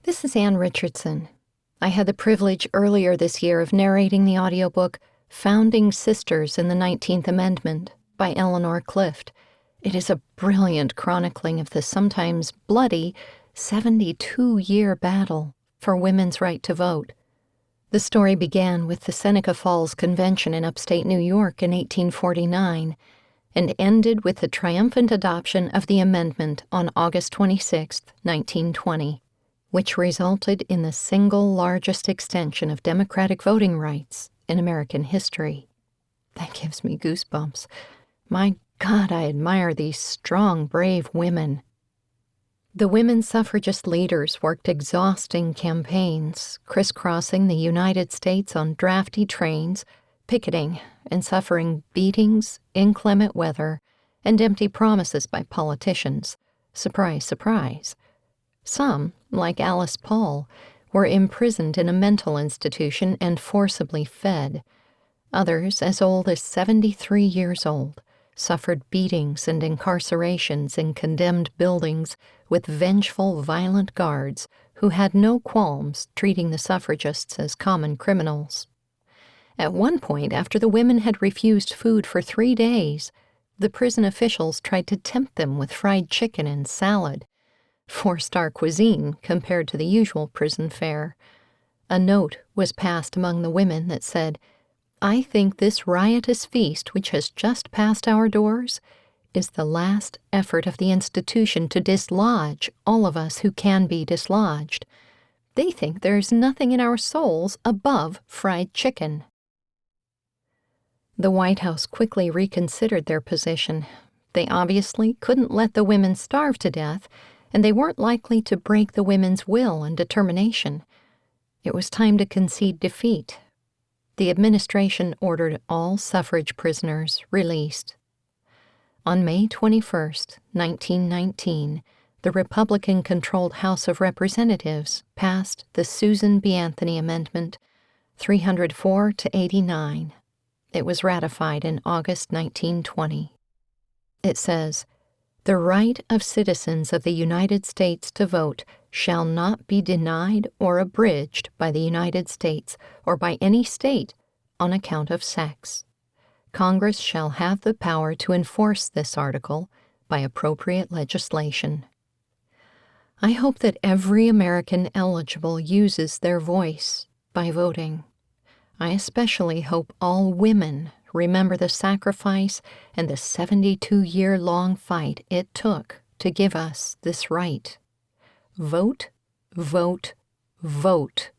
This is Ann Richardson. I had the privilege earlier this year of narrating the audiobook Founding Sisters in the 19th Amendment by Eleanor Clift. It is a brilliant chronicling of the sometimes bloody 72-year battle for women's right to vote. The story began with the Seneca Falls Convention in upstate New York in 1849 and ended with the triumphant adoption of the amendment on August 26, 1920. Which resulted in the single largest extension of democratic voting rights in American history. That gives me goosebumps. My God, I admire these strong, brave women. The women suffragist leaders worked exhausting campaigns, crisscrossing the United States on drafty trains, picketing, and suffering beatings, inclement weather, and empty promises by politicians. Surprise, surprise. Some, like Alice Paul, were imprisoned in a mental institution and forcibly fed. Others, as old as 73 years old, suffered beatings and incarcerations in condemned buildings with vengeful, violent guards who had no qualms treating the suffragists as common criminals. At one point, after the women had refused food for 3 days, the prison officials tried to tempt them with fried chicken and salad. 4-star cuisine compared to the usual prison fare. A note was passed among the women that said, "I think this riotous feast which has just passed our doors is the last effort of the institution to dislodge all of us who can be dislodged. They think there's nothing in our souls above fried chicken." The White House quickly reconsidered their position. They obviously couldn't let the women starve to death, and they weren't likely to break the women's will and determination. It was time to concede defeat. The administration ordered all suffrage prisoners released. On May 21, 1919, the Republican-controlled House of Representatives passed the Susan B. Anthony Amendment, 304 to 89. It was ratified in August 1920. It says, "The right of citizens of the United States to vote shall not be denied or abridged by the United States or by any state on account of sex. Congress shall have the power to enforce this article by appropriate legislation." I hope that every American eligible uses their voice by voting. I especially hope all women remember the sacrifice and the 72-year-long fight it took to give us this right. Vote, vote, vote.